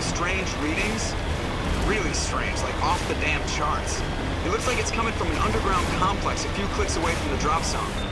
Strange readings. Really strange, like off the damn charts. It looks like it's coming from an underground complex a few clicks away from the drop zone.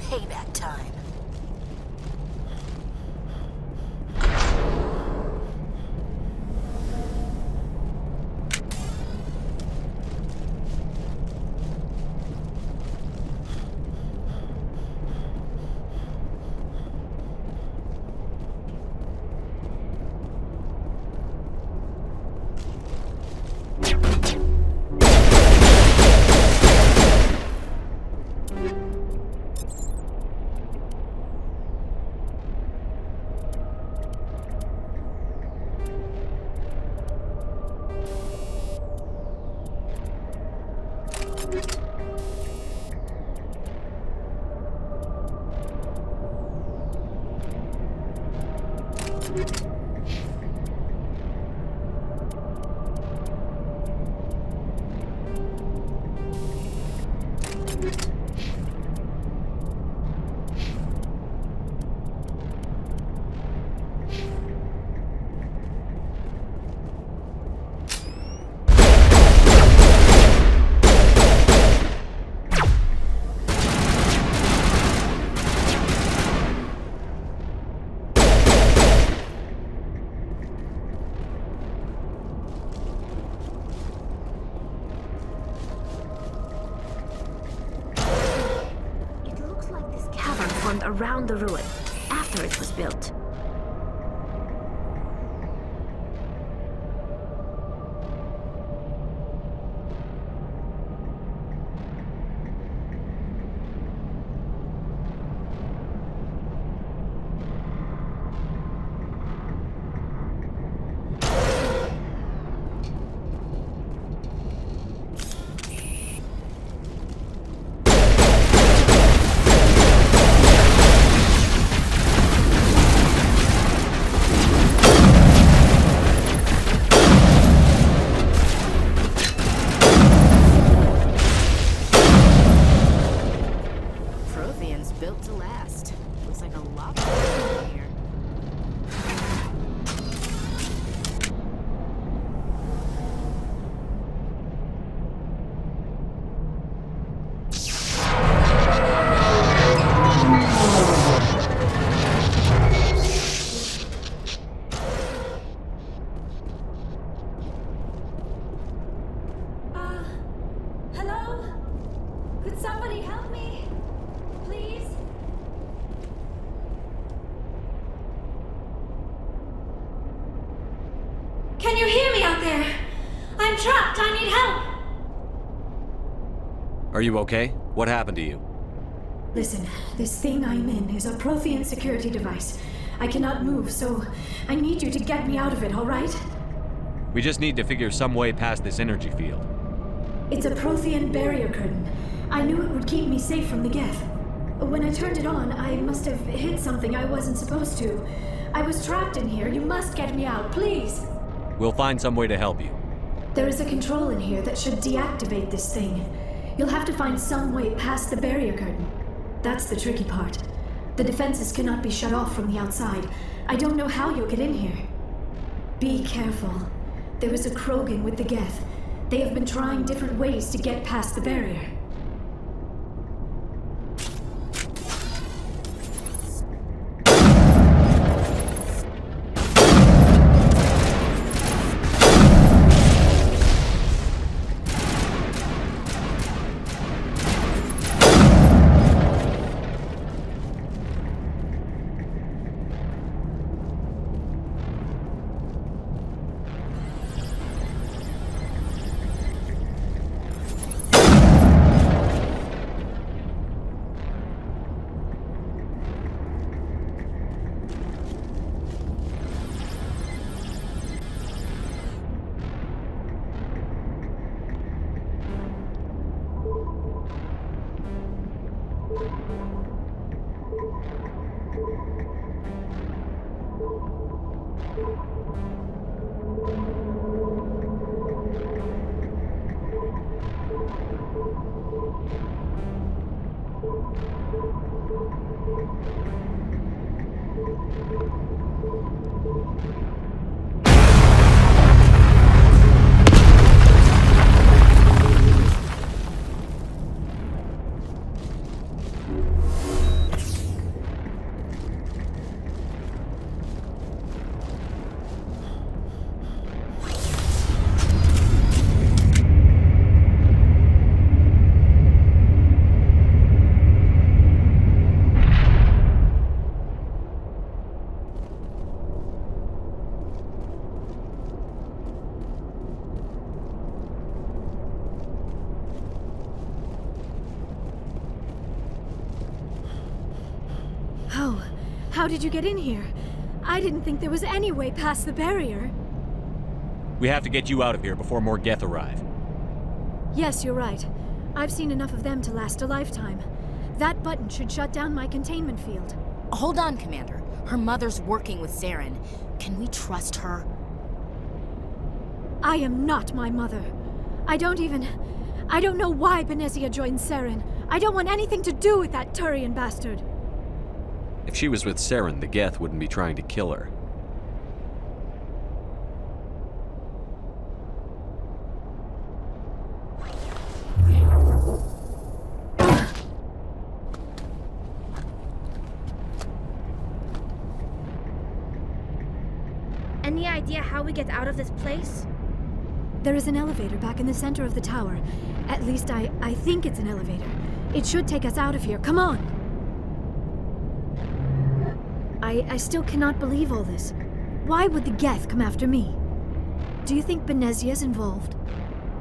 payback time. Around the ruin, after it was built. Built to last. Looks like a lot in here. Hello? Could somebody help me? Please? Can you hear me out there? I'm trapped. I need help. Are you okay? What happened to you? Listen, this thing I'm in is a Prothean security device. I cannot move, so I need you to get me out of it, all right? We just need to figure some way past this energy field. It's a Prothean barrier curtain. I knew it would keep me safe from the Geth. When I turned it on, I must have hit something I wasn't supposed to. I was trapped in here. You must get me out, please. We'll find some way to help you. There is a control in here that should deactivate this thing. You'll have to find some way past the barrier curtain. That's the tricky part. The defenses cannot be shut off from the outside. I don't know how you'll get in here. Be careful. There is a Krogan with the Geth. They have been trying different ways to get past the barrier. How did you get in here? I didn't think there was any way past the barrier. We have to get you out of here before more Geth arrive. Yes, you're right. I've seen enough of them to last a lifetime. That button should shut down my containment field. Hold on, Commander. Her mother's working with Saren. Can we trust her? I am not my mother. I don't know why Benezia joined Saren. I don't want anything to do with that Turian bastard. If she was with Saren, the Geth wouldn't be trying to kill her. Any idea how we get out of this place? There is an elevator back in the center of the tower. At least I think it's an elevator. It should take us out of here. Come on! I still cannot believe all this. Why would the Geth come after me? Do you think Benezia's involved?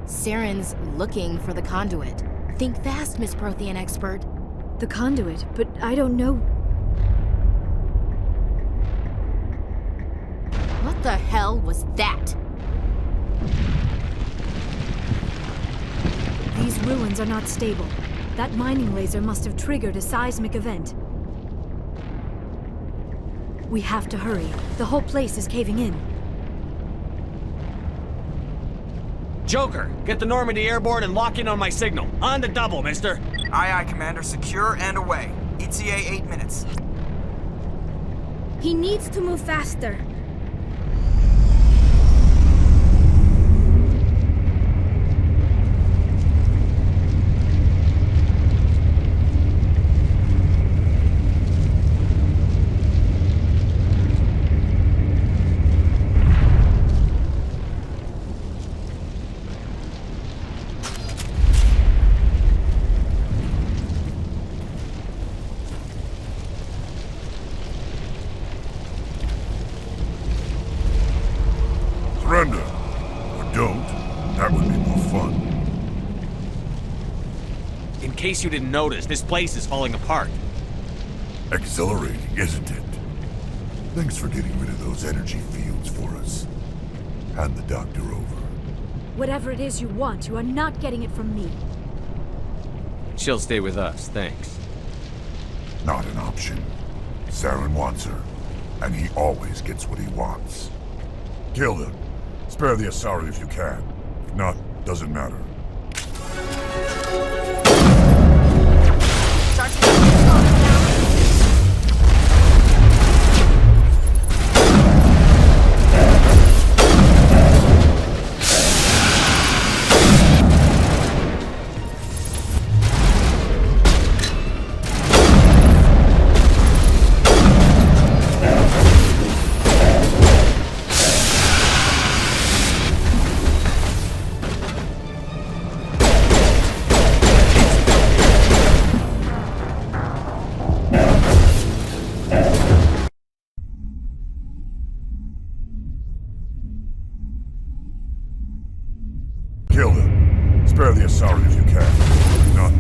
Saren's looking for the conduit. Think fast, Miss Prothean expert. The conduit, but I don't know. What the hell was that? These ruins are not stable. That mining laser must have triggered a seismic event. We have to hurry. The whole place is caving in. Joker, get the Normandy airborne and lock in on my signal. On the double, mister. Aye, aye, Commander. Secure and away. ETA 8 minutes. He needs to move faster. Surrender. Or don't. That would be more fun. In case you didn't notice, this place is falling apart. Exhilarating, isn't it? Thanks for getting rid of those energy fields for us. Hand the doctor over. Whatever it is you want, you are not getting it from me. She'll stay with us, thanks. Not an option. Saren wants her, and he always gets what he wants. Kill them. Spare the Asari if you can. If not, doesn't matter. Kill them. Spare the Asari if you can. If not,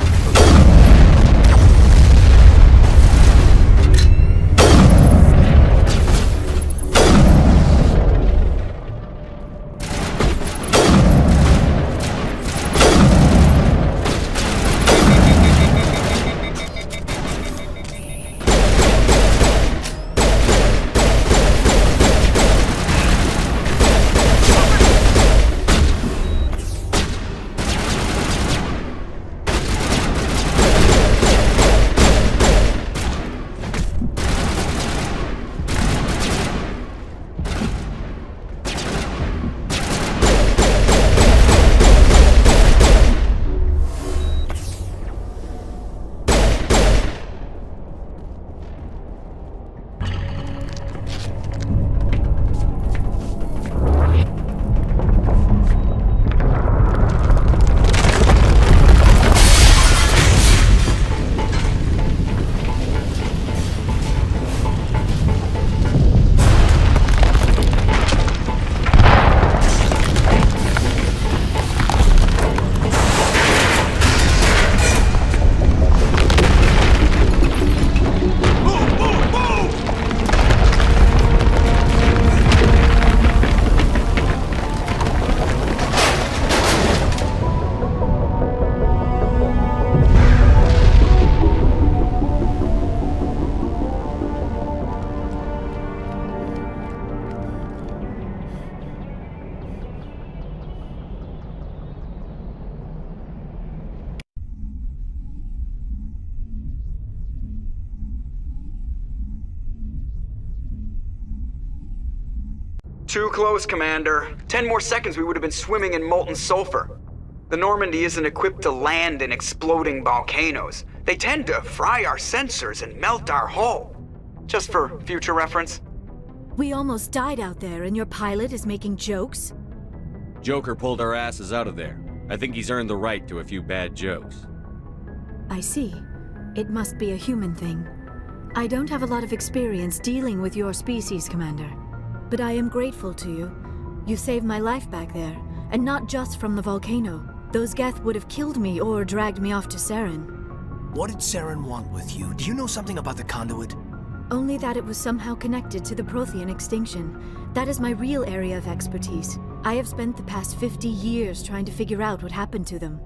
Too close, Commander. 10 more seconds we would have been swimming in molten sulfur. The Normandy isn't equipped to land in exploding volcanoes. They tend to fry our sensors and melt our hull. Just for future reference. We almost died out there, and your pilot is making jokes? Joker pulled our asses out of there. I think he's earned the right to a few bad jokes. I see. It must be a human thing. I don't have a lot of experience dealing with your species, Commander. But I am grateful to you. You saved my life back there, and not just from the volcano. Those Geth would have killed me or dragged me off to Saren. What did Saren want with you? Do you know something about the conduit? Only that it was somehow connected to the Prothean extinction. That is my real area of expertise. I have spent the past 50 years trying to figure out what happened to them.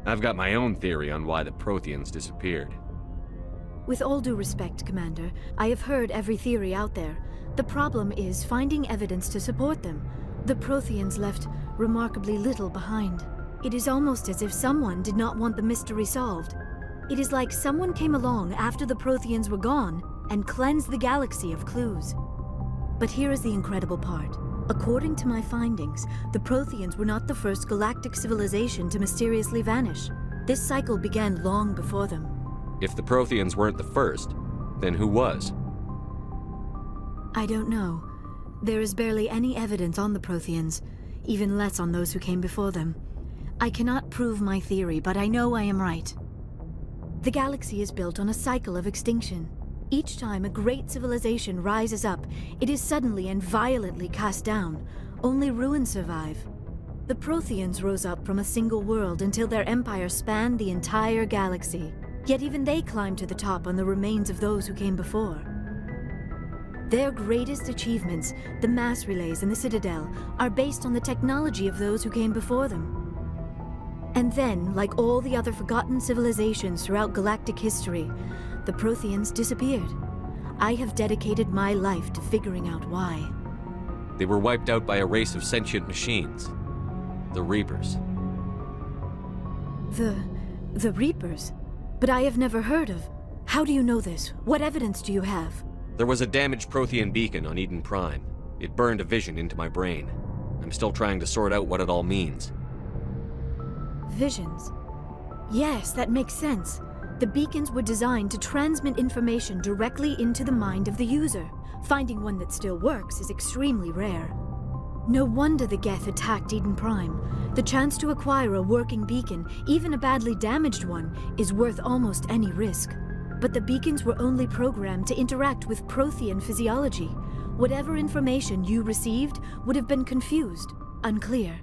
I've got my own theory on why the Protheans disappeared. With all due respect, Commander, I have heard every theory out there. The problem is finding evidence to support them. The Protheans left remarkably little behind. It is almost as if someone did not want the mystery solved. It is like someone came along after the Protheans were gone and cleansed the galaxy of clues. But here is the incredible part. According to my findings, the Protheans were not the first galactic civilization to mysteriously vanish. This cycle began long before them. If the Protheans weren't the first, then who was? I don't know. There is barely any evidence on the Protheans, even less on those who came before them. I cannot prove my theory, but I know I am right. The galaxy is built on a cycle of extinction. Each time a great civilization rises up, it is suddenly and violently cast down. Only ruins survive. The Protheans rose up from a single world until their empire spanned the entire galaxy. Yet even they climbed to the top on the remains of those who came before. Their greatest achievements, the mass relays and the Citadel, are based on the technology of those who came before them. And then, like all the other forgotten civilizations throughout galactic history, the Protheans disappeared. I have dedicated my life to figuring out why. They were wiped out by a race of sentient machines. The Reapers. The Reapers? But I have never heard of. How do you know this? What evidence do you have? There was a damaged Prothean beacon on Eden Prime. It burned a vision into my brain. I'm still trying to sort out what it all means. Visions? Yes, that makes sense. The beacons were designed to transmit information directly into the mind of the user. Finding one that still works is extremely rare. No wonder the Geth attacked Eden Prime. The chance to acquire a working beacon, even a badly damaged one, is worth almost any risk. But the beacons were only programmed to interact with Prothean physiology. Whatever information you received would have been confused, unclear.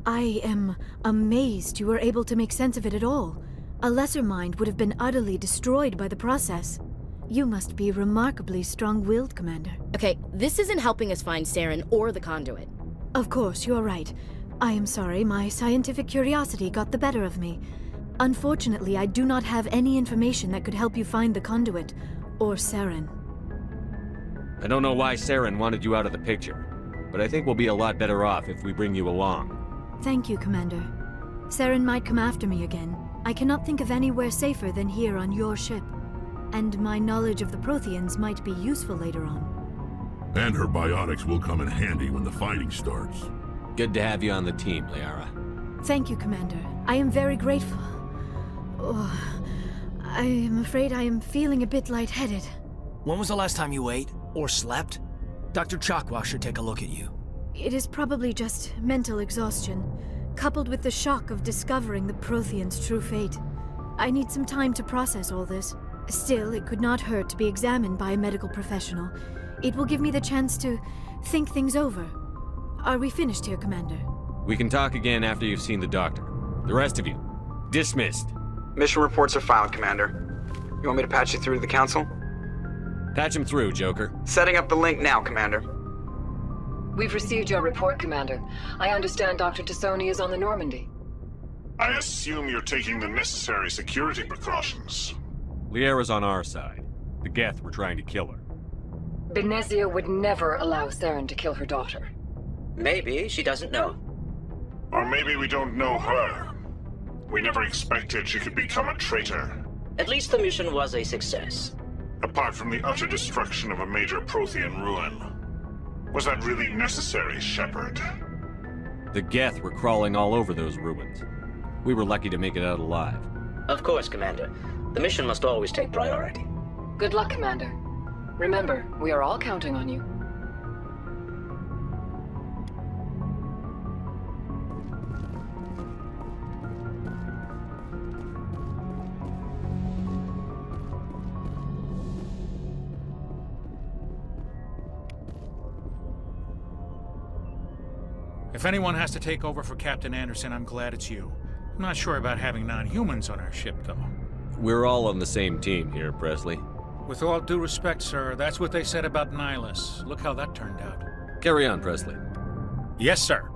I am amazed you were able to make sense of it at all. A lesser mind would have been utterly destroyed by the process. You must be remarkably strong-willed, Commander. Okay, this isn't helping us find Saren or the conduit. Of course, you're right. I am sorry, my scientific curiosity got the better of me. Unfortunately, I do not have any information that could help you find the conduit, or Saren. I don't know why Saren wanted you out of the picture, but I think we'll be a lot better off if we bring you along. Thank you, Commander. Saren might come after me again. I cannot think of anywhere safer than here on your ship. And my knowledge of the Protheans might be useful later on. And her biotics will come in handy when the fighting starts. Good to have you on the team, Liara. Thank you, Commander. I am very grateful. Oh, I am afraid I am feeling a bit lightheaded. When was the last time you ate? Or slept? Dr. Chakwa should take a look at you. It is probably just mental exhaustion, coupled with the shock of discovering the Protheans' true fate. I need some time to process all this. Still, it could not hurt to be examined by a medical professional. It will give me the chance to think things over. Are we finished here, Commander? We can talk again after you've seen the doctor. The rest of you, dismissed. Mission reports are filed, Commander. You want me to patch you through to the Council? Patch him through, Joker. Setting up the link now, Commander. We've received your report, Commander. I understand Dr. Tassoni is on the Normandy. I assume you're taking the necessary security precautions. Liara's on our side. The Geth were trying to kill her. Benezia would never allow Saren to kill her daughter. Maybe she doesn't know. Or maybe we don't know her. We never expected she could become a traitor. At least the mission was a success. Apart from the utter destruction of a major Prothean ruin. Was that really necessary, Shepard? The Geth were crawling all over those ruins. We were lucky to make it out alive. Of course, Commander. The mission must always take priority. Good luck, Commander. Remember, we are all counting on you. If anyone has to take over for Captain Anderson, I'm glad it's you. I'm not sure about having non-humans on our ship, though. We're all on the same team here, Presley. With all due respect, sir, that's what they said about Nihilus. Look how that turned out. Carry on, Presley. Yes, sir.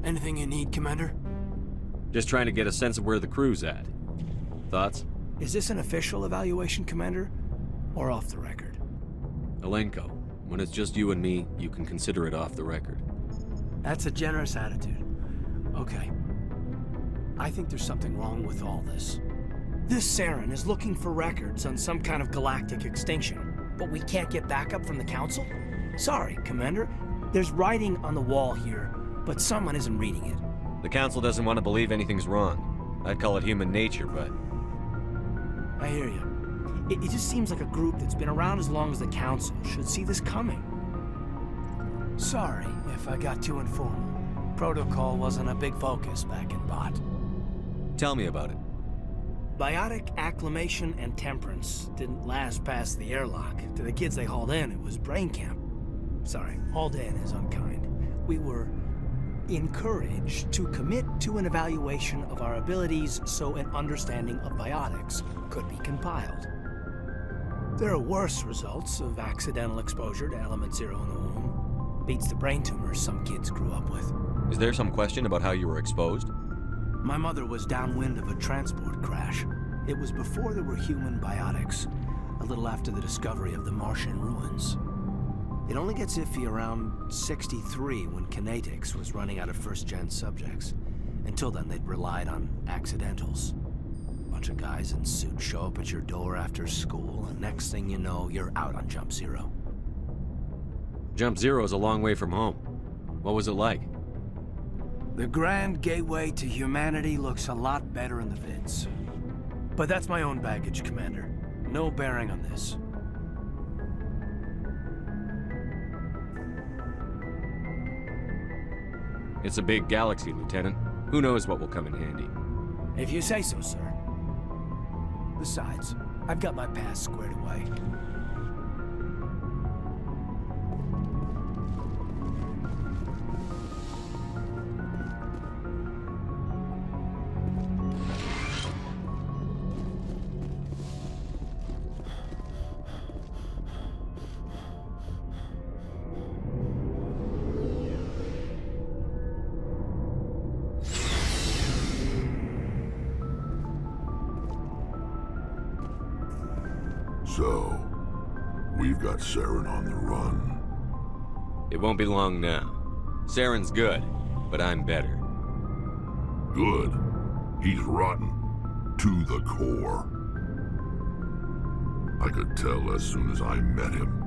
Anything you need, Commander? Just trying to get a sense of where the crew's at. Thoughts? Is this an official evaluation, Commander? Or off the record? Alenko, when it's just you and me, you can consider it off the record. That's a generous attitude. Okay. I think there's something wrong with all this. This Saren is looking for records on some kind of galactic extinction, but we can't get backup from the Council? Sorry, Commander. There's writing on the wall here, but someone isn't reading it. The Council doesn't want to believe anything's wrong. I'd call it human nature, but... I hear you. It just seems like a group that's been around as long as the Council should see this coming. Sorry if I got too informal. Protocol wasn't a big focus back in Bot. Tell me about it. Biotic acclimation and temperance didn't last past the airlock. To the kids they hauled in, it was brain camp. Sorry, hauled in is unkind. We were encouraged to commit to an evaluation of our abilities so an understanding of biotics could be compiled. There are worse results of accidental exposure to element 0 in the womb. Beats the brain tumors some kids grew up with. Is there some question about how you were exposed? My mother was downwind of a transport crash. It was before there were human biotics, a little after the discovery of the Martian ruins. It only gets iffy around 63 when Kinetics was running out of first-gen subjects. Until then, they'd relied on accidentals. Bunch of guys in suits show up at your door after school, and next thing you know, you're out on Jump Zero. Jump Zero's a long way from home. What was it like? The grand gateway to humanity looks a lot better in the vids. But that's my own baggage, Commander. No bearing on this. It's a big galaxy, Lieutenant. Who knows what will come in handy? If you say so, sir. Besides, I've got my past squared away. So, we've got Saren on the run. It won't be long now. Saren's good, but I'm better. Good. He's rotten. To the core. I could tell as soon as I met him.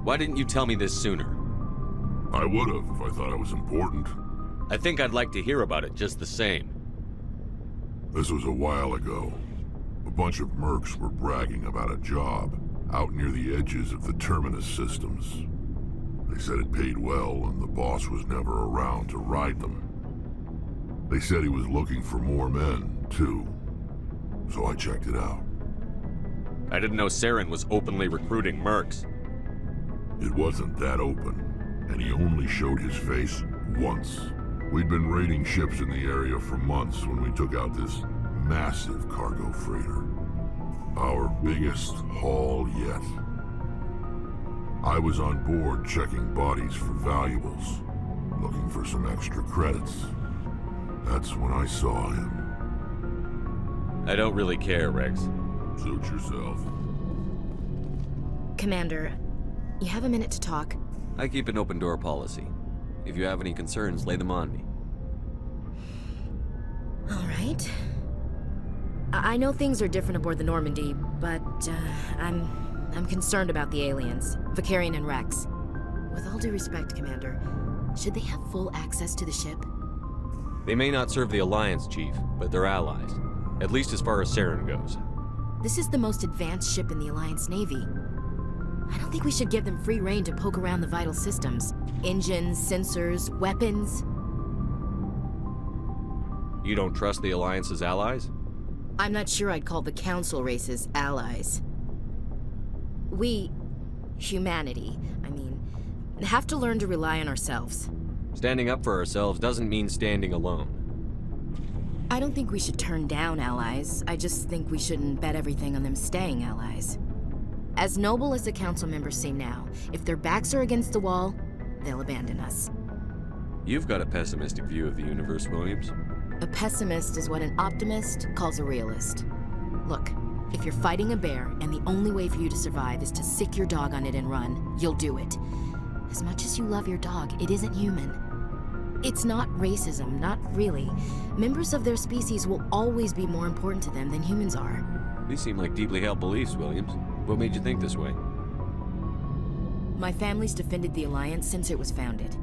Why didn't you tell me this sooner? I would have if I thought it was important. I think I'd like to hear about it just the same. This was a while ago. A bunch of mercs were bragging about a job out near the edges of the Terminus systems. They said it paid well and the boss was never around to ride them. They said he was looking for more men, too. So I checked it out. I didn't know Saren was openly recruiting mercs. It wasn't that open, and he only showed his face once. We'd been raiding ships in the area for months when we took out this massive cargo freighter. Our biggest haul yet. I was on board checking bodies for valuables, looking for some extra credits. That's when I saw him. I don't really care, Rex. Suit yourself. Commander, you have a minute to talk? I keep an open door policy. If you have any concerns, lay them on me. All right. I know things are different aboard the Normandy, but I'm concerned about the aliens, Vicarian and Rex. With all due respect, Commander, should they have full access to the ship? They may not serve the Alliance, Chief, but they're allies. At least as far as Saren goes. This is the most advanced ship in the Alliance Navy. I don't think we should give them free rein to poke around the vital systems. Engines, sensors, weapons. You don't trust the Alliance's allies? I'm not sure I'd call the Council races allies. We, humanity, have to learn to rely on ourselves. Standing up for ourselves doesn't mean standing alone. I don't think we should turn down allies. I just think we shouldn't bet everything on them staying allies. As noble as the Council members seem now, if their backs are against the wall, they'll abandon us. You've got a pessimistic view of the universe, Williams. A pessimist is what an optimist calls a realist. Look, if you're fighting a bear and the only way for you to survive is to sick your dog on it and run, you'll do it. As much as you love your dog, it isn't human. It's not racism, not really. Members of their species will always be more important to them than humans are. These seem like deeply held beliefs, Williams. What made you think this way? My family's defended the Alliance since it was founded.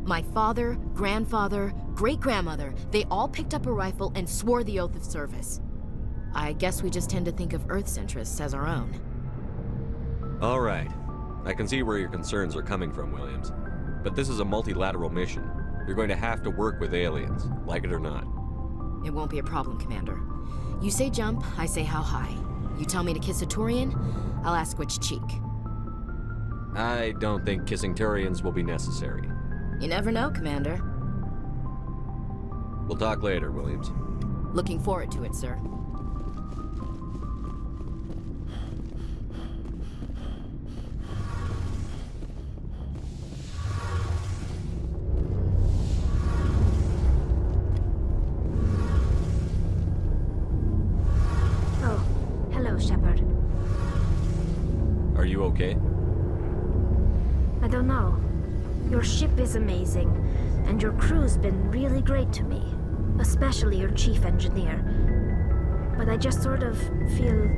My father, grandfather, great-grandmother, they all picked up a rifle and swore the oath of service. I guess we just tend to think of Earth's interests as our own. All right. I can see where your concerns are coming from, Williams. But this is a multilateral mission. You're going to have to work with aliens, like it or not. It won't be a problem, Commander. You say jump, I say how high. You tell me to kiss a Turian, I'll ask which cheek. I don't think kissing Turians will be necessary. You never know, Commander. We'll talk later, Williams. Looking forward to it, sir. Oh, hello, Shepard. Are you okay? I don't know. Your ship is amazing, and your crew's been really great to me, especially your chief engineer. But I just sort of feel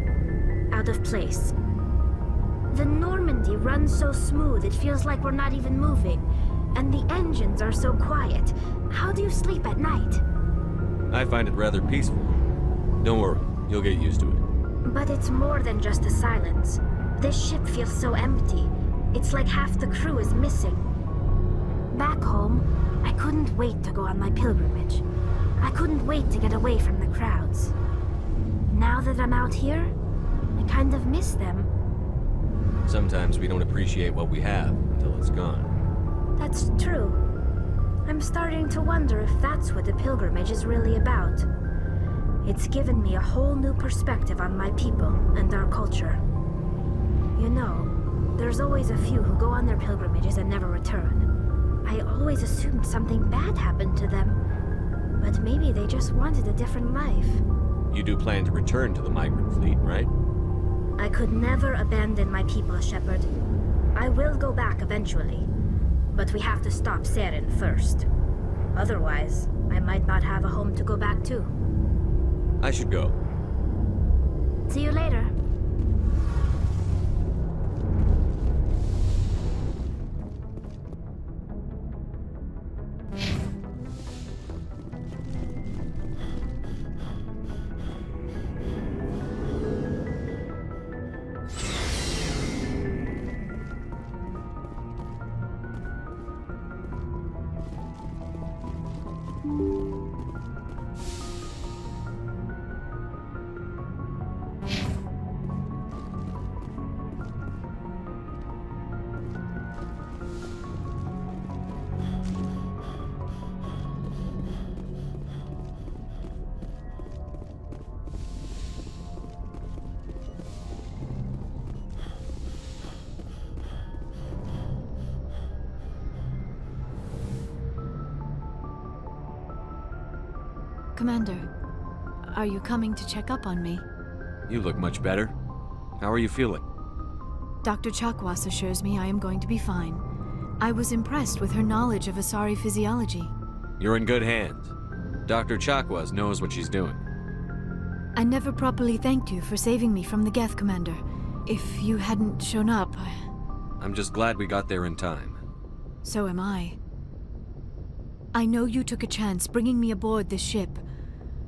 out of place. The Normandy runs so smooth it feels like we're not even moving, and the engines are so quiet. How do you sleep at night? I find it rather peaceful. Don't worry, you'll get used to it. But it's more than just the silence. This ship feels so empty. It's like half the crew is missing. Back home, I couldn't wait to go on my pilgrimage. I couldn't wait to get away from the crowds. Now that I'm out here, I kind of miss them. Sometimes we don't appreciate what we have until it's gone. That's true. I'm starting to wonder if that's what the pilgrimage is really about. It's given me a whole new perspective on my people and our culture. You know, there's always a few who go on their pilgrimages and never return. I always assumed something bad happened to them, but maybe they just wanted a different life. You do plan to return to the migrant fleet, right? I could never abandon my people, Shepard. I will go back eventually, but we have to stop Saren first. Otherwise, I might not have a home to go back to. I should go. See you later. Commander, Are you coming to check up on me? You look much better. How are you feeling? Dr. Chakwas assures me I am going to be fine. I was impressed with her knowledge of Asari physiology. You're in good hands. Dr. Chakwas knows what she's doing. I never properly thanked you for saving me from the Geth, Commander. If you hadn't shown up... I'm just glad we got there in time. So am I. I know you took a chance bringing me aboard this ship.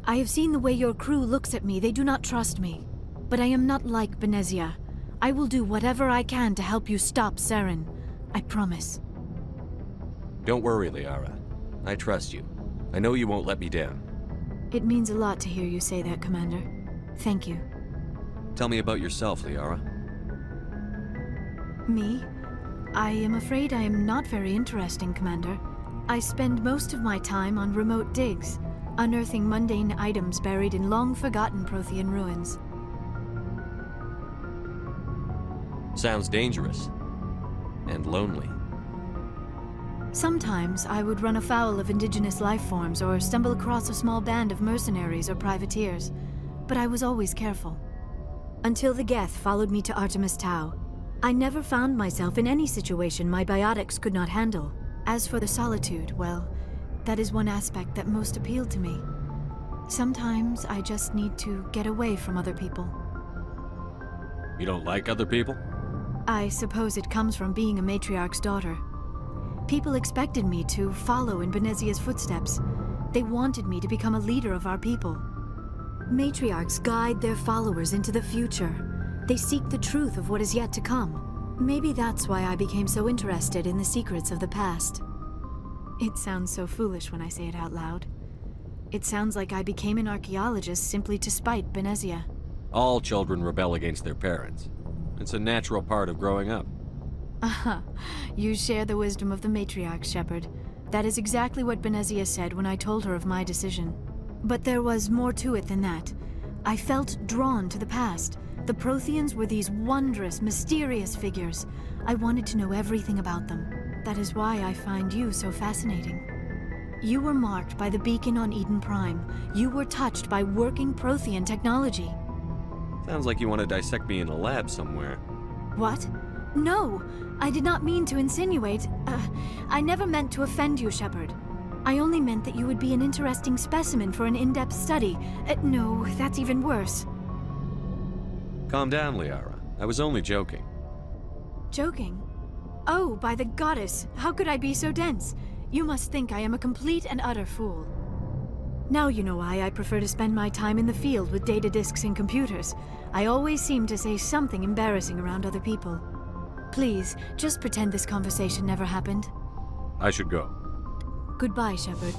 I have seen the way your crew looks at me. They do not trust me. But I am not like Benezia. I will do whatever I can to help you stop Saren. I promise. Don't worry, Liara. I trust you. I know you won't let me down. It means a lot to hear you say that, Commander. Thank you. Tell me about yourself, Liara. Me? I am afraid I am not very interesting, Commander. I spend most of my time on remote digs, unearthing mundane items buried in long-forgotten Prothean ruins. Sounds dangerous. And lonely. Sometimes I would run afoul of indigenous life forms or stumble across a small band of mercenaries or privateers, but I was always careful. Until the Geth followed me to Artemis Tau, I never found myself in any situation my biotics could not handle. As for the solitude, well, that is one aspect that most appealed to me. Sometimes I just need to get away from other people. You don't like other people? I suppose it comes from being a matriarch's daughter. People expected me to follow in Benezia's footsteps. They wanted me to become a leader of our people. Matriarchs guide their followers into the future. They seek the truth of what is yet to come. Maybe that's why I became so interested in the secrets of the past. It sounds so foolish when I say it out loud. It sounds like I became an archaeologist simply to spite Benezia. All children rebel against their parents. It's a natural part of growing up. Aha, you share the wisdom of the matriarch, Shepard. That is exactly what Benezia said when I told her of my decision. But there was more to it than that. I felt drawn to the past. The Protheans were these wondrous, mysterious figures. I wanted to know everything about them. That is why I find you so fascinating. You were marked by the beacon on Eden Prime. You were touched by working Prothean technology. Sounds like you want to dissect me in a lab somewhere. What? No, I did not mean to insinuate. I never meant to offend you, Shepard. I only meant that you would be an interesting specimen for an in-depth study. No, that's even worse. Calm down, Liara. I was only joking. Joking? Oh, by the goddess, how could I be so dense? You must think I am a complete and utter fool. Now you know why I prefer to spend my time in the field with data disks and computers. I always seem to say something embarrassing around other people. Please, just pretend this conversation never happened. I should go. Goodbye, Shepard.